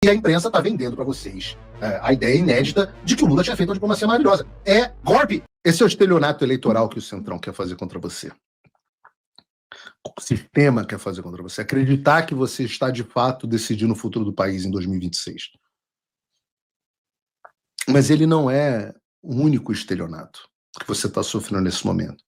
E a imprensa está vendendo para vocês a ideia inédita de que o Lula tinha feito uma diplomacia maravilhosa. É golpe. Esse é o estelionato eleitoral que o Centrão quer fazer contra você. O sistema quer fazer contra você. Acreditar que você está, de fato, decidindo o futuro do país em 2026. Mas ele não é o único estelionato que você está sofrendo nesse momento.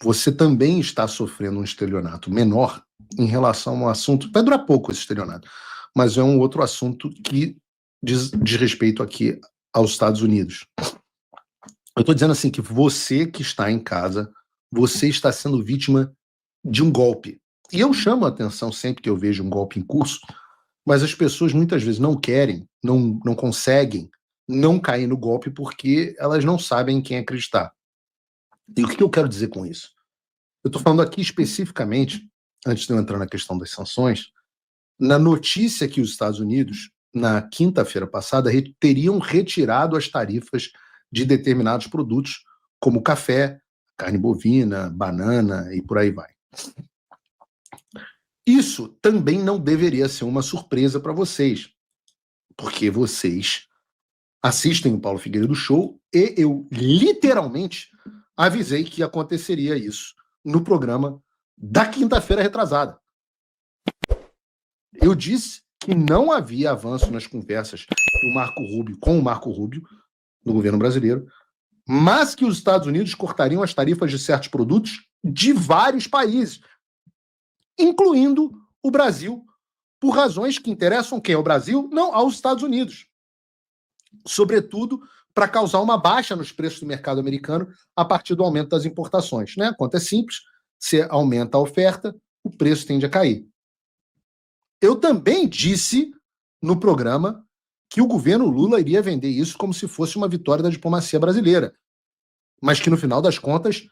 Você também está sofrendo um estelionato menor em relação a um assunto... Vai durar pouco esse estelionato, mas é um outro assunto que diz respeito aqui aos Estados Unidos. Eu estou dizendo assim que você que está em casa, você está sendo vítima de um golpe. E eu chamo a atenção sempre que eu vejo um golpe em curso, mas as pessoas muitas vezes não querem, não conseguem não cair no golpe porque elas não sabem em quem acreditar. E o que eu quero dizer com isso? Eu estou falando aqui especificamente, antes de eu entrar na questão das sanções, na notícia que os Estados Unidos, na quinta-feira passada, teriam retirado as tarifas de determinados produtos, como café, carne bovina, banana e por aí vai. Isso também não deveria ser uma surpresa para vocês, porque vocês assistem o Paulo Figueiredo Show e eu literalmente avisei que aconteceria isso no programa da quinta-feira retrasada. Eu disse que não havia avanço nas conversas com o Marco Rubio, no governo brasileiro, mas que os Estados Unidos cortariam as tarifas de certos produtos de vários países, incluindo o Brasil, por razões que interessam quem? Ao Brasil? Não, aos Estados Unidos. Sobretudo para causar uma baixa nos preços do mercado americano a partir do aumento das importações. Né? A conta é simples, se aumenta a oferta, o preço tende a cair. Eu também disse no programa que o governo Lula iria vender isso como se fosse uma vitória da diplomacia brasileira, mas que no final das contas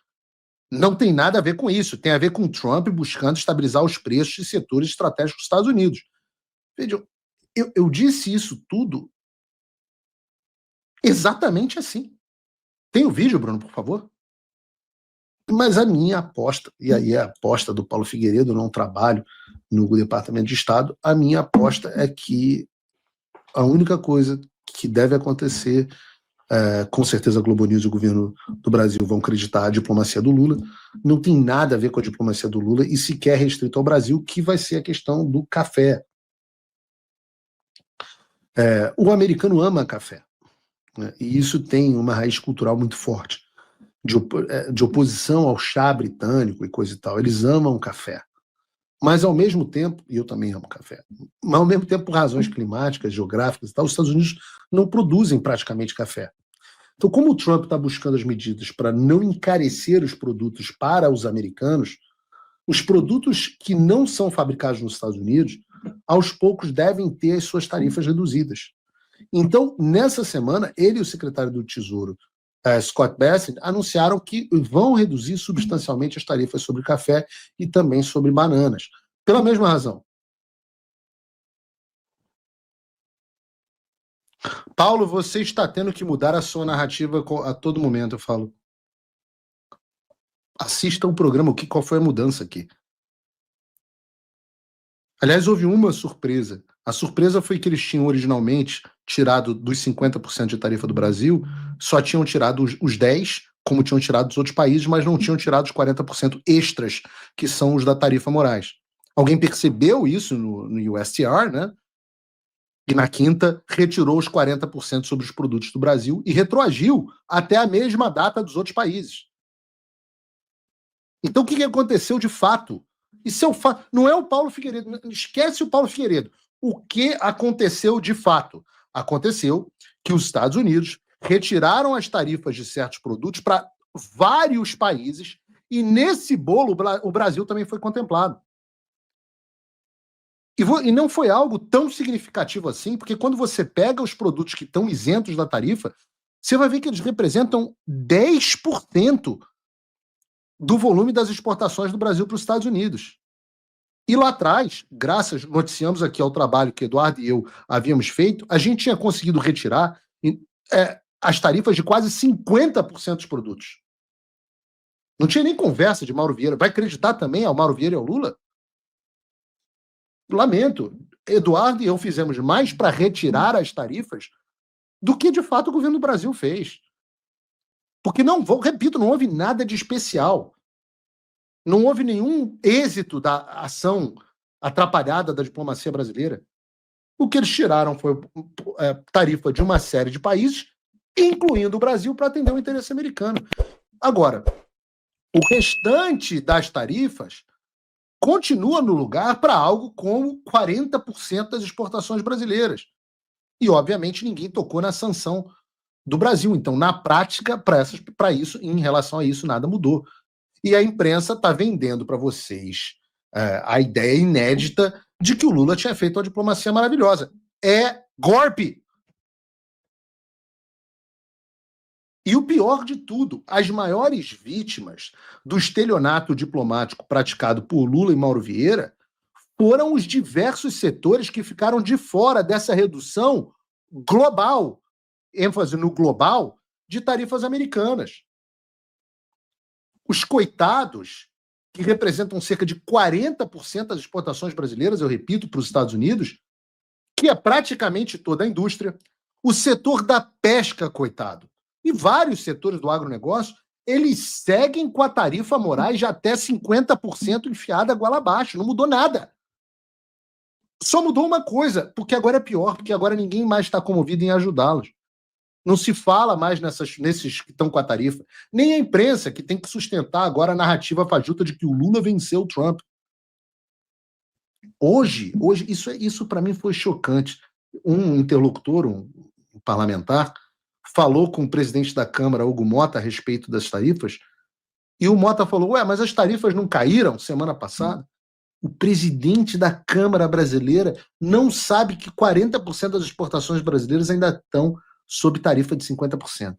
não tem nada a ver com isso, tem a ver com Trump buscando estabilizar os preços de setores estratégicos dos Estados Unidos. Vejam, eu disse isso tudo exatamente assim. Tem o vídeo, Bruno, por favor? Mas a minha aposta, e aí é a aposta do Paulo Figueiredo, eu não trabalho no Departamento de Estado, a minha aposta é que a única coisa que deve acontecer, com certeza a Globo News e o governo do Brasil vão acreditar a diplomacia do Lula, não tem nada a ver com a diplomacia do Lula e sequer restrito ao Brasil, que vai ser a questão do café. O americano ama café, né? E isso tem uma raiz cultural muito forte, de oposição ao chá britânico e coisa e tal. Eles amam café. Mas, ao mesmo tempo, e eu também amo café, mas, ao mesmo tempo, por razões climáticas, geográficas e tal, os Estados Unidos não produzem praticamente café. Então, como o Trump está buscando as medidas para não encarecer os produtos para os americanos, os produtos que não são fabricados nos Estados Unidos, aos poucos devem ter as suas tarifas reduzidas. Então, nessa semana, ele e o secretário do Tesouro, Scott Bessent, anunciaram que vão reduzir substancialmente as tarifas sobre café e também sobre bananas. Pela mesma razão. Paulo, você está tendo que mudar a sua narrativa a todo momento, eu falo. Assista o programa, qual foi a mudança aqui? Aliás, houve uma surpresa. A surpresa foi que eles tinham originalmente tirado dos 50% de tarifa do Brasil, só tinham tirado os 10%, como tinham tirado dos outros países, mas não tinham tirado os 40% extras, que são os da tarifa Moraes. Alguém percebeu isso no USTR, né? E na quinta retirou os 40% sobre os produtos do Brasil e retroagiu até a mesma data dos outros países. Então o que aconteceu de fato? Isso é o fato. Não é o Paulo Figueiredo. Esquece o Paulo Figueiredo. O que aconteceu de fato? Aconteceu que os Estados Unidos retiraram as tarifas de certos produtos para vários países e nesse bolo o Brasil também foi contemplado. E não foi algo tão significativo assim, porque quando você pega os produtos que estão isentos da tarifa, você vai ver que eles representam 10% do volume das exportações do Brasil para os Estados Unidos. E lá atrás, noticiamos aqui ao trabalho que Eduardo e eu havíamos feito, a gente tinha conseguido retirar as tarifas de quase 50% dos produtos. Não tinha nem conversa de Mauro Vieira. Vai acreditar também ao Mauro Vieira e ao Lula? Lamento. Eduardo e eu fizemos mais para retirar as tarifas do que, de fato, o governo do Brasil fez. Porque, repito, não houve nada de especial. Não houve nenhum êxito da ação atrapalhada da diplomacia brasileira. O que eles tiraram foi tarifa de uma série de países, incluindo o Brasil, para atender o interesse americano. Agora, o restante das tarifas continua no lugar para algo como 40% das exportações brasileiras. E, obviamente, ninguém tocou na sanção do Brasil. Então, na prática, para isso, em relação a isso, nada mudou. E a imprensa está vendendo para vocês a ideia inédita de que o Lula tinha feito uma diplomacia maravilhosa. É golpe! E o pior de tudo, as maiores vítimas do estelionato diplomático praticado por Lula e Mauro Vieira foram os diversos setores que ficaram de fora dessa redução global, ênfase no global, de tarifas americanas. Os coitados, que representam cerca de 40% das exportações brasileiras, eu repito, para os Estados Unidos, que é praticamente toda a indústria, o setor da pesca, coitado, e vários setores do agronegócio, eles seguem com a tarifa Moraes de até 50% enfiada goela abaixo, não mudou nada. Só mudou uma coisa, porque agora é pior, porque agora ninguém mais está comovido em ajudá-los. Não se fala mais nesses que estão com a tarifa. Nem a imprensa, que tem que sustentar agora a narrativa fajuta de que o Lula venceu o Trump. Hoje isso para mim foi chocante. Um interlocutor, um parlamentar, falou com o presidente da Câmara, Hugo Mota, a respeito das tarifas, e o Mota falou, mas as tarifas não caíram semana passada? O presidente da Câmara brasileira não sabe que 40% das exportações brasileiras ainda estão sob tarifa de 50%.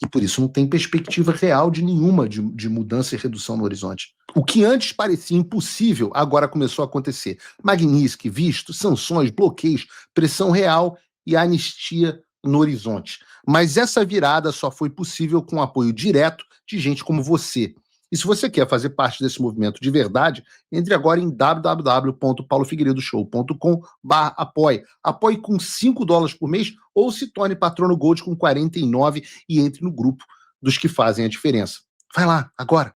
E por isso não tem perspectiva real de nenhuma de mudança e redução no horizonte. O que antes parecia impossível, agora começou a acontecer. Magnitsky, visto, sanções, bloqueios, pressão real e anistia no horizonte. Mas essa virada só foi possível com o apoio direto de gente como você. E se você quer fazer parte desse movimento de verdade, entre agora em www.paulofigueiredoshow.com/apoie. Apoie com $5 por mês ou se torne patrono Gold com 49 e entre no grupo dos que fazem a diferença. Vai lá, agora!